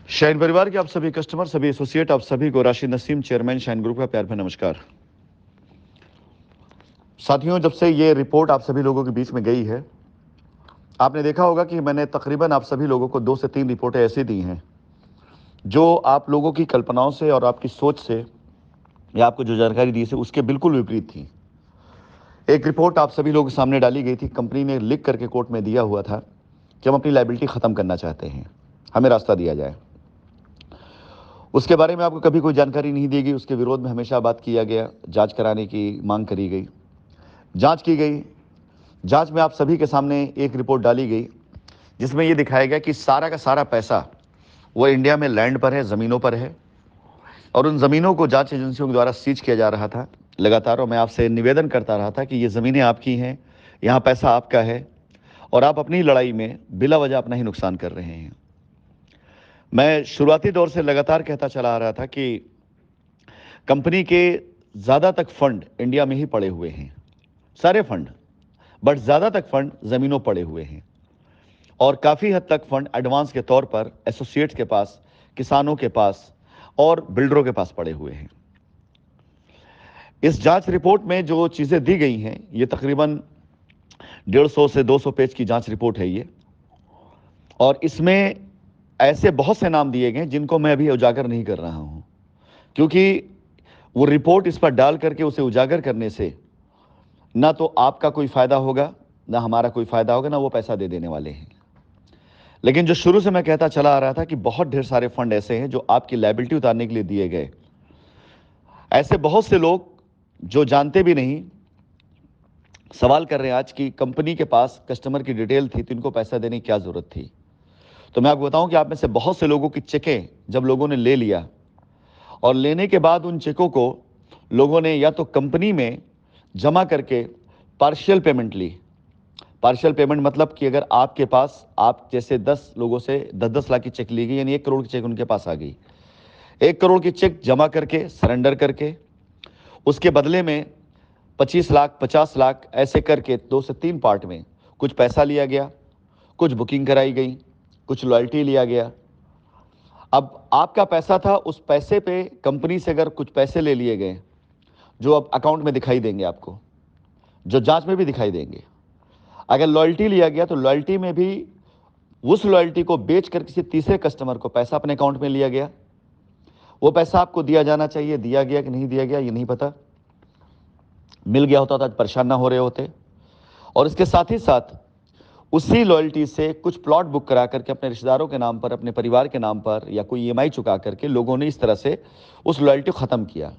Shine परिवार के आप सभी कस्टमर, सभी एसोसिएट, आप सभी को Rashid Naseem, chairman shine group का प्यार भरा नमस्कार। साथियों, जब से ये रिपोर्ट आप सभी लोगों के बीच में गई है, आपने देखा होगा कि मैंने तकरीबन आप सभी लोगों को 2 से 3 रिपोर्टें ऐसी दी हैं जो आप लोगों की कल्पनाओं से और आपकी सोच से या आपको जो जानकारी दी थी उसके बिल्कुल विपरीत थी। एक रिपोर्ट आप सभी लोगों के सामने डाली गई थी, कंपनी ने लिख करके कोर्ट में दिया हुआ था कि हम अपनी लायबिलिटी ख़त्म करना चाहते हैं, हमें रास्ता दिया जाए। उसके बारे में आपको कभी कोई जानकारी नहीं दी गई, उसके विरोध में हमेशा बात किया गया, जांच कराने की मांग करी गई, जांच की गई। जांच में आप सभी के सामने एक रिपोर्ट डाली गई जिसमें यह दिखाया गया कि सारा का सारा पैसा वो इंडिया में लैंड पर है, ज़मीनों पर है, और उन ज़मीनों को जांच एजेंसियों के द्वारा सीज किया जा रहा था लगातार। और मैं आपसे निवेदन करता रहा था कि ये ज़मीनें आपकी हैं, यहाँ पैसा आपका है, और आप अपनी लड़ाई में बिला वजह अपना ही नुकसान कर रहे हैं। मैं शुरुआती दौर से लगातार कहता चला आ रहा था कि कंपनी के ज़्यादा तक फंड इंडिया में ही पड़े हुए हैं, सारे फंड, बट ज़्यादा तक फंड ज़मीनों पड़े हुए हैं, और काफ़ी हद तक फंड एडवांस के तौर पर एसोसिएट्स के पास, किसानों के पास और बिल्डरों के पास पड़े हुए हैं। इस जांच रिपोर्ट में जो चीज़ें दी गई हैं, ये तकरीबन 150 से 200 पेज की जांच रिपोर्ट है ये, और इसमें ऐसे बहुत से नाम दिए गए जिनको मैं अभी उजागर नहीं कर रहा हूं, क्योंकि वो रिपोर्ट इस पर डाल करके उसे उजागर करने से ना तो आपका कोई फ़ायदा होगा, ना हमारा कोई फ़ायदा होगा, ना वो पैसा दे देने वाले हैं। लेकिन जो शुरू से मैं कहता चला आ रहा था कि बहुत ढेर सारे फंड ऐसे हैं जो आपकी लायबिलिटी उतारने के लिए दिए गए। ऐसे बहुत से लोग जो जानते भी नहीं सवाल कर रहे हैं आज की कंपनी के पास कस्टमर की डिटेल थी तो इनको पैसा देने की क्या ज़रूरत थी। तो मैं आपको बताऊं कि आप में से बहुत से लोगों की चेकें जब लोगों ने ले लिया, और लेने के बाद उन चेकों को लोगों ने या तो कंपनी में जमा करके पार्शियल पेमेंट ली। पार्शियल पेमेंट मतलब कि अगर आपके पास, आप जैसे 10 लोगों से 10-10 लाख की चेक ली गई, यानी 1 करोड़ की चेक उनके पास आ गई, 1 करोड़ की चेक जमा करके सरेंडर करके उसके बदले में 25 लाख 50 लाख ऐसे करके 2 से 3 पार्ट में कुछ पैसा लिया गया, कुछ बुकिंग कराई गई, कुछ लॉयल्टी लिया गया। अब आपका पैसा था, उस पैसे पे कंपनी से अगर कुछ पैसे ले लिए गए जो अब अकाउंट में दिखाई देंगे आपको, जो जांच में भी दिखाई देंगे। अगर लॉयल्टी लिया गया तो लॉयल्टी में भी उस लॉयल्टी को बेचकर किसी तीसरे कस्टमर को पैसा अपने अकाउंट में लिया गया। वो पैसा आपको दिया जाना चाहिए, दिया गया कि नहीं दिया गया ये नहीं पता, मिल गया होता तो आज परेशान ना हो रहे होते। और इसके साथ ही साथ उसी लॉयल्टी से कुछ प्लॉट बुक करा करके अपने रिश्तेदारों के नाम पर, अपने परिवार के नाम पर, या कोई ईएमआई चुका करके लोगों ने इस तरह से उस लॉयल्टी को ख़त्म किया।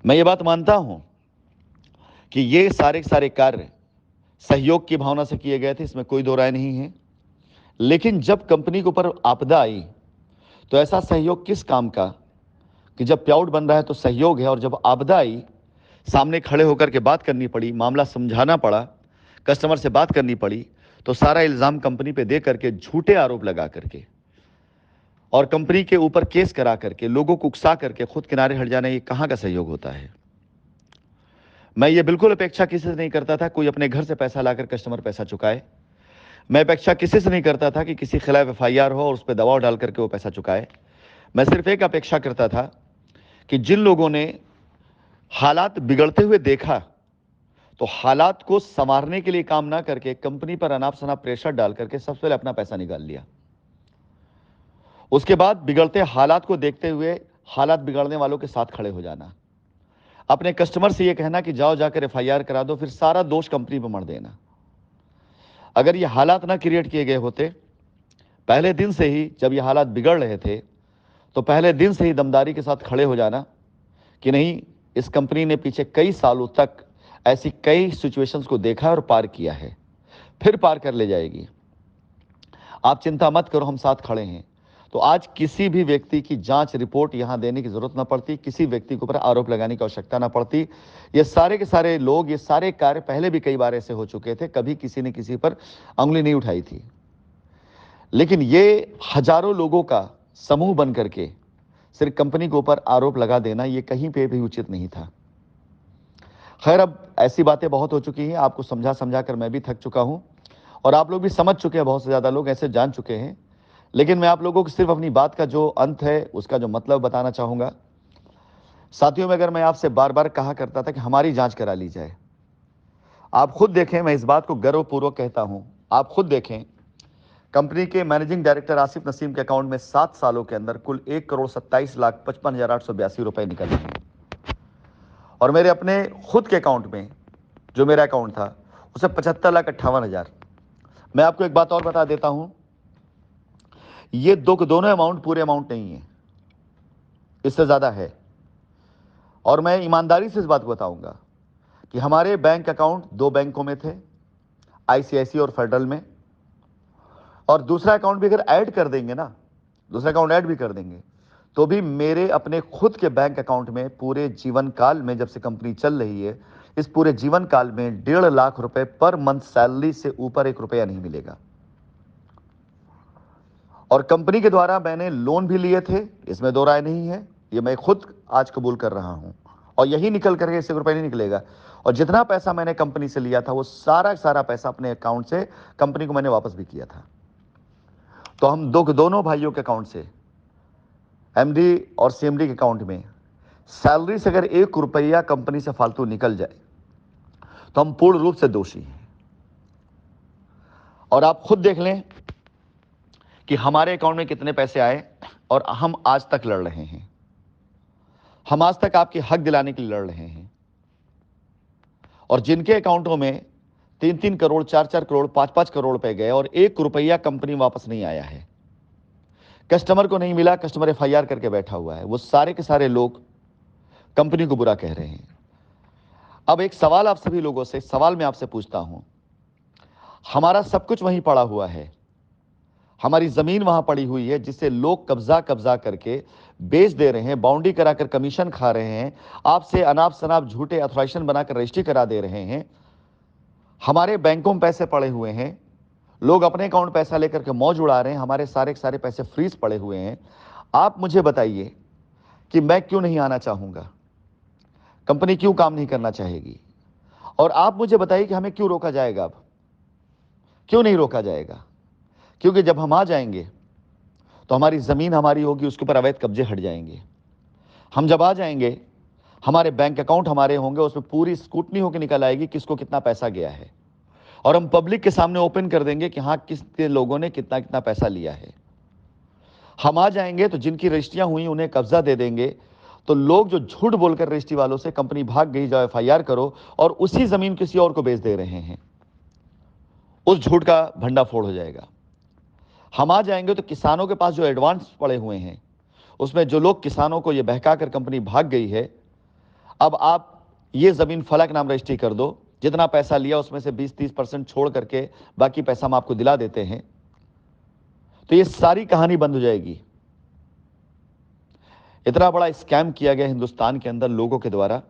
मैं ये बात मानता हूं कि ये सारे के सारे कार्य सहयोग की भावना से किए गए थे, इसमें कोई दो राय नहीं है। लेकिन जब कंपनी के ऊपर आपदा आई तो ऐसा सहयोग किस काम का कि जब प्याउट बन रहा है तो सहयोग है, और जब आपदा आई सामने खड़े होकर के बात करनी पड़ी, मामला समझाना पड़ा, कस्टमर से बात करनी पड़ी, तो सारा इल्ज़ाम कंपनी पे दे करके, झूठे आरोप लगा करके और कंपनी के ऊपर केस करा करके, लोगों को उकसा करके खुद किनारे हट जाना, ये कहाँ का सहयोग होता है। मैं ये बिल्कुल अपेक्षा किसी से नहीं करता था कोई अपने घर से पैसा लाकर कस्टमर पैसा चुकाए। मैं अपेक्षा किसी से नहीं करता था कि किसी के खिलाफ एफआईआर हो और उस पर दबाव डाल करके वो पैसा चुकाए। मैं सिर्फ एक अपेक्षा करता था कि जिन लोगों ने हालात बिगड़ते हुए देखा तो हालात को संवारने के लिए काम ना करके कंपनी पर अनाप शनाप प्रेशर डाल करके सबसे पहले अपना पैसा निकाल लिया। उसके बाद बिगड़ते हालात को देखते हुए हालात बिगड़ने वालों के साथ खड़े हो जाना, अपने कस्टमर से यह कहना कि जाओ जाकर एफआईआर करा दो, फिर सारा दोष कंपनी पर मढ़ देना। अगर ये हालात ना क्रिएट किए गए होते पहले दिन से ही, जब ये हालात बिगड़ रहे थे तो पहले दिन से ही दमदारी के साथ खड़े हो जाना कि नहीं, इस कंपनी ने पीछे कई सालों तक ऐसी कई सिचुएशंस को देखा और पार किया है, फिर पार कर ले जाएगी, आप चिंता मत करो, हम साथ खड़े हैं। तो आज किसी भी व्यक्ति की जांच रिपोर्ट यहां देने की जरूरत ना पड़ती, किसी व्यक्ति के ऊपर आरोप लगाने की आवश्यकता ना पड़ती। ये सारे के सारे लोग, ये सारे कार्य पहले भी कई बार ऐसे हो चुके थे, कभी किसी ने किसी पर उंगली नहीं उठाई थी। लेकिन ये हजारों लोगों का समूह बन करके सिर्फ कंपनी के ऊपर आरोप लगा देना, ये कहीं पे भी उचित नहीं था। खैर, अब ऐसी बातें बहुत हो चुकी हैं, आपको समझा समझा कर मैं भी थक चुका हूं, और आप लोग भी समझ चुके हैं, बहुत से ज़्यादा लोग ऐसे जान चुके हैं। लेकिन मैं आप लोगों को सिर्फ अपनी बात का जो अंत है उसका जो मतलब बताना चाहूंगा। साथियों में अगर मैं आपसे बार बार कहा करता था कि हमारी जांच करा ली जाए, आप खुद देखें, मैं इस बात को गर्वपूर्वक कहता हूं, आप खुद देखें, कंपनी के मैनेजिंग डायरेक्टर आसिफ नसीम के अकाउंट में 7 सालों के अंदर कुल 1,27,55,882 रुपए निकले हैं। और मेरे अपने खुद के अकाउंट में, जो मेरा अकाउंट था, उसे 75,58,000। मैं आपको एक बात और बता देता हूं, ये दोनों अमाउंट पूरे अमाउंट नहीं है, इससे ज्यादा है। और मैं ईमानदारी से इस बात को बताऊंगा कि हमारे बैंक अकाउंट 2 बैंकों में थे, आईसीआईसी और फेडरल में। और दूसरा अकाउंट भी अगर ऐड कर देंगे ना, दूसरा अकाउंट ऐड भी कर देंगे, तो भी मेरे अपने खुद के बैंक अकाउंट में पूरे जीवन काल में, जब से कंपनी चल रही है, इस पूरे जीवन काल में 1.5 लाख रुपए पर मंथ सैलरी से ऊपर 1 रुपया नहीं मिलेगा। और कंपनी के द्वारा मैंने लोन भी लिए थे, इसमें दो राय नहीं है, ये मैं खुद आज कबूल कर रहा हूं। और यही निकल करके इससे रुपए नहीं निकलेगा। और जितना पैसा मैंने कंपनी से लिया था, वो सारा पैसा अपने अकाउंट से कंपनी को मैंने वापस भी किया था। तो हम दोनों भाइयों के अकाउंट से, एमडी और सीएमडी के अकाउंट में सैलरी से अगर 1 रुपया कंपनी से फालतू निकल जाए तो हम पूर्ण रूप से दोषी हैं। और आप खुद देख लें कि हमारे अकाउंट में कितने पैसे आए, और हम आज तक लड़ रहे हैं। हम आज तक आपके हक दिलाने के लिए लड़ रहे हैं। और जिनके अकाउंटों में 3-3 करोड़, 4-4 करोड़, 5-5 करोड़ रुपए गए और 1 रुपया कंपनी वापस नहीं आया है, कस्टमर को नहीं मिला, कस्टमर एफआईआर करके बैठा हुआ है, वो सारे के सारे लोग कंपनी को बुरा कह रहे हैं। अब एक सवाल आप सभी लोगों से, सवाल मैं आपसे पूछता हूं, हमारा सब कुछ वहीं पड़ा हुआ है, हमारी जमीन वहां पड़ी हुई है, जिसे लोग कब्जा करके बेच दे रहे हैं, बाउंड्री कराकर कमीशन खा रहे हैं, आपसे अनाप शनाप झूठे अथॉराइजेशन बनाकर रजिस्ट्री करा दे रहे हैं। हमारे बैंकों में पैसे पड़े हुए हैं, लोग अपने अकाउंट पैसा लेकर के मौज उड़ा रहे हैं, हमारे सारे के सारे पैसे फ्रीज पड़े हुए हैं। आप मुझे बताइए कि मैं क्यों नहीं आना चाहूंगा, कंपनी क्यों काम नहीं करना चाहेगी? और आप मुझे बताइए कि हमें क्यों रोका जाएगा? अब क्यों नहीं रोका जाएगा? क्योंकि जब हम आ जाएंगे तो हमारी जमीन हमारी होगी, उसके ऊपर अवैध कब्जे हट जाएंगे। हम जब आ जाएंगे, हमारे बैंक अकाउंट हमारे होंगे, उसमें पूरी स्क्रूटनी होकर निकल आएगी किसको कितना पैसा गया है। और हम पब्लिक के सामने ओपन कर देंगे कि हाँ, किसके लोगों ने कितना कितना पैसा लिया है। हम आ जाएंगे तो जिनकी रजिस्ट्रियां हुई उन्हें कब्जा दे देंगे। तो लोग जो झूठ बोलकर रजिस्ट्री वालों से कंपनी भाग गई, जाओ एफआईआर करो, और उसी जमीन किसी और को बेच दे रहे हैं, उस झूठ का भंडाफोड़ हो जाएगा। हम आ जाएंगे तो किसानों के पास जो एडवांस पड़े हुए हैं, उसमें जो लोग किसानों को ये बहका कर कंपनी भाग गई है, अब आप ये जमीन फलक नाम रजिस्ट्री कर दो, जितना पैसा लिया उसमें से 20-30% छोड़ करके बाकी पैसा हम आपको दिला देते हैं, तो ये सारी कहानी बंद हो जाएगी। इतना बड़ा स्कैम किया गया हिंदुस्तान के अंदर लोगों के द्वारा,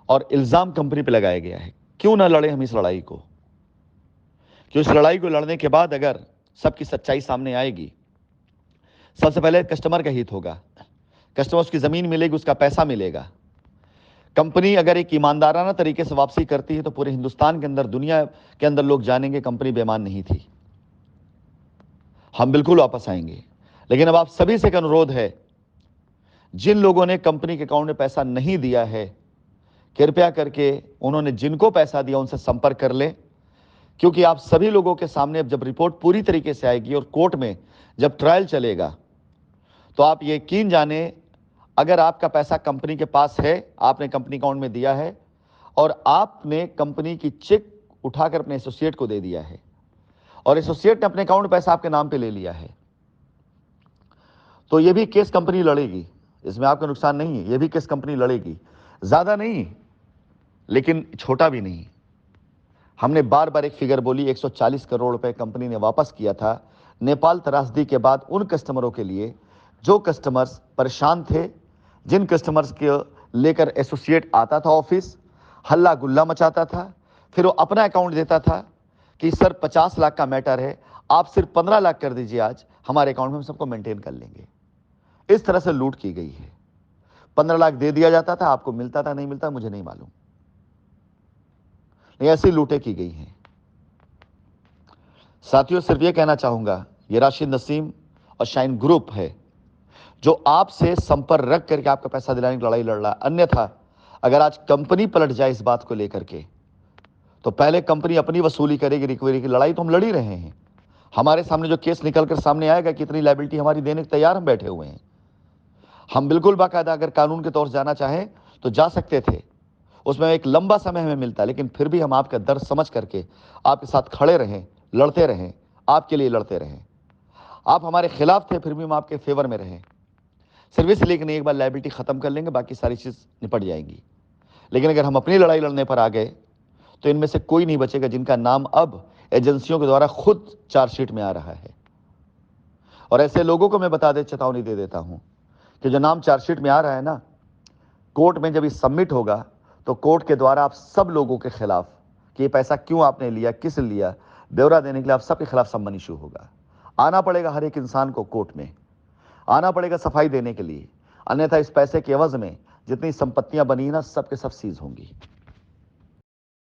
और इल्जाम कंपनी पे लगाया गया है। क्यों ना लड़े हम इस लड़ाई को? कि उस लड़ाई को लड़ने के बाद अगर सबकी सच्चाई सामने आएगी, सबसे पहले कस्टमर का हित होगा, कस्टमर उसकी जमीन मिलेगी, उसका पैसा मिलेगा। कंपनी अगर एक ईमानदाराना तरीके से वापसी करती है तो पूरे हिंदुस्तान के अंदर, दुनिया के अंदर लोग जानेंगे कंपनी बेईमान नहीं थी। हम बिल्कुल वापस आएंगे। लेकिन अब आप सभी से एक अनुरोध है, जिन लोगों ने कंपनी के अकाउंट में पैसा नहीं दिया है, कृपया करके उन्होंने जिनको पैसा दिया उनसे संपर्क कर ले। क्योंकि आप सभी लोगों के सामने अब जब रिपोर्ट पूरी तरीके से आएगी और कोर्ट में जब ट्रायल चलेगा, तो आप यकीन जाने, अगर आपका पैसा कंपनी के पास है, आपने कंपनी अकाउंट में दिया है, और आपने कंपनी की चेक उठाकर अपने एसोसिएट को दे दिया है, और एसोसिएट ने अपने अकाउंट में पैसा आपके नाम पे ले लिया है, तो यह भी केस कंपनी लड़ेगी। इसमें आपका नुकसान नहीं है, यह भी केस कंपनी लड़ेगी। ज्यादा नहीं, लेकिन छोटा भी नहीं। हमने बार बार एक फिगर बोली, 140 करोड़ रुपए कंपनी ने वापस किया था नेपाल त्रासदी के बाद उन कस्टमरों के लिए जो कस्टमर्स परेशान थे, जिन कस्टमर्स के लेकर एसोसिएट आता था ऑफिस, हल्ला गुल्ला मचाता था, फिर वो अपना अकाउंट देता था कि सर 50 लाख का मैटर है, आप सिर्फ 15 लाख कर दीजिए, आज हमारे अकाउंट में हम सबको मेंटेन कर लेंगे। इस तरह से लूट की गई है। 15 लाख दे दिया जाता था, आपको मिलता था, नहीं मिलता मुझे नहीं मालूम, नहीं, ऐसी लूटें की गई हैं। साथियों, सिर्फ यह कहना चाहूंगा ये राशिद नसीम और शाइन ग्रुप है जो आपसे संपर्क रख करके आपका पैसा दिलाने की लड़ाई लड़ रहा है। अन्यथा अगर आज कंपनी पलट जाए इस बात को लेकर के, तो पहले कंपनी अपनी वसूली करेगी, रिकवरी की लड़ाई तो हम लड़ ही रहे हैं। हमारे सामने जो केस निकल कर सामने आएगा कि इतनी लायबिलिटी हमारी देने के तैयार हम बैठे हुए हैं। हम बिल्कुल बाकायदा अगर कानून के तौर से जाना चाहें तो जा सकते थे, उसमें एक लंबा समय हमें मिलता है, लेकिन फिर भी हम आपका दर्द समझ करके आपके साथ खड़े रहें, लड़ते रहें, आपके लिए लड़ते रहें। आप हमारे खिलाफ थे, फिर भी हम आपके फेवर में रहें, सिर्फ इसलिए कि नहीं, एक बार लायबिलिटी खत्म कर लेंगे, बाकी सारी चीज निपट जाएंगी। लेकिन अगर हम अपनी लड़ाई लड़ने पर आ गए तो इनमें से कोई नहीं बचेगा जिनका नाम अब एजेंसियों के द्वारा खुद चार्जशीट में आ रहा है। और ऐसे लोगों को मैं बता दे, चेतावनी दे देता हूं कि जो नाम चार्जशीट में आ रहा है ना, कोर्ट में जब ये सबमिट होगा तो कोर्ट के द्वारा आप सब लोगों के खिलाफ कि ये पैसा क्यों आपने लिया, किस लिया, ब्यौरा देने के लिए आप सबके खिलाफ सम्मन इशू होगा। आना पड़ेगा हर एक इंसान को कोर्ट में, आना पड़ेगा सफाई देने के लिए, अन्यथा इस पैसे के एवज में जितनी संपत्तियां बनी ना, सब के सब सीज होंगी।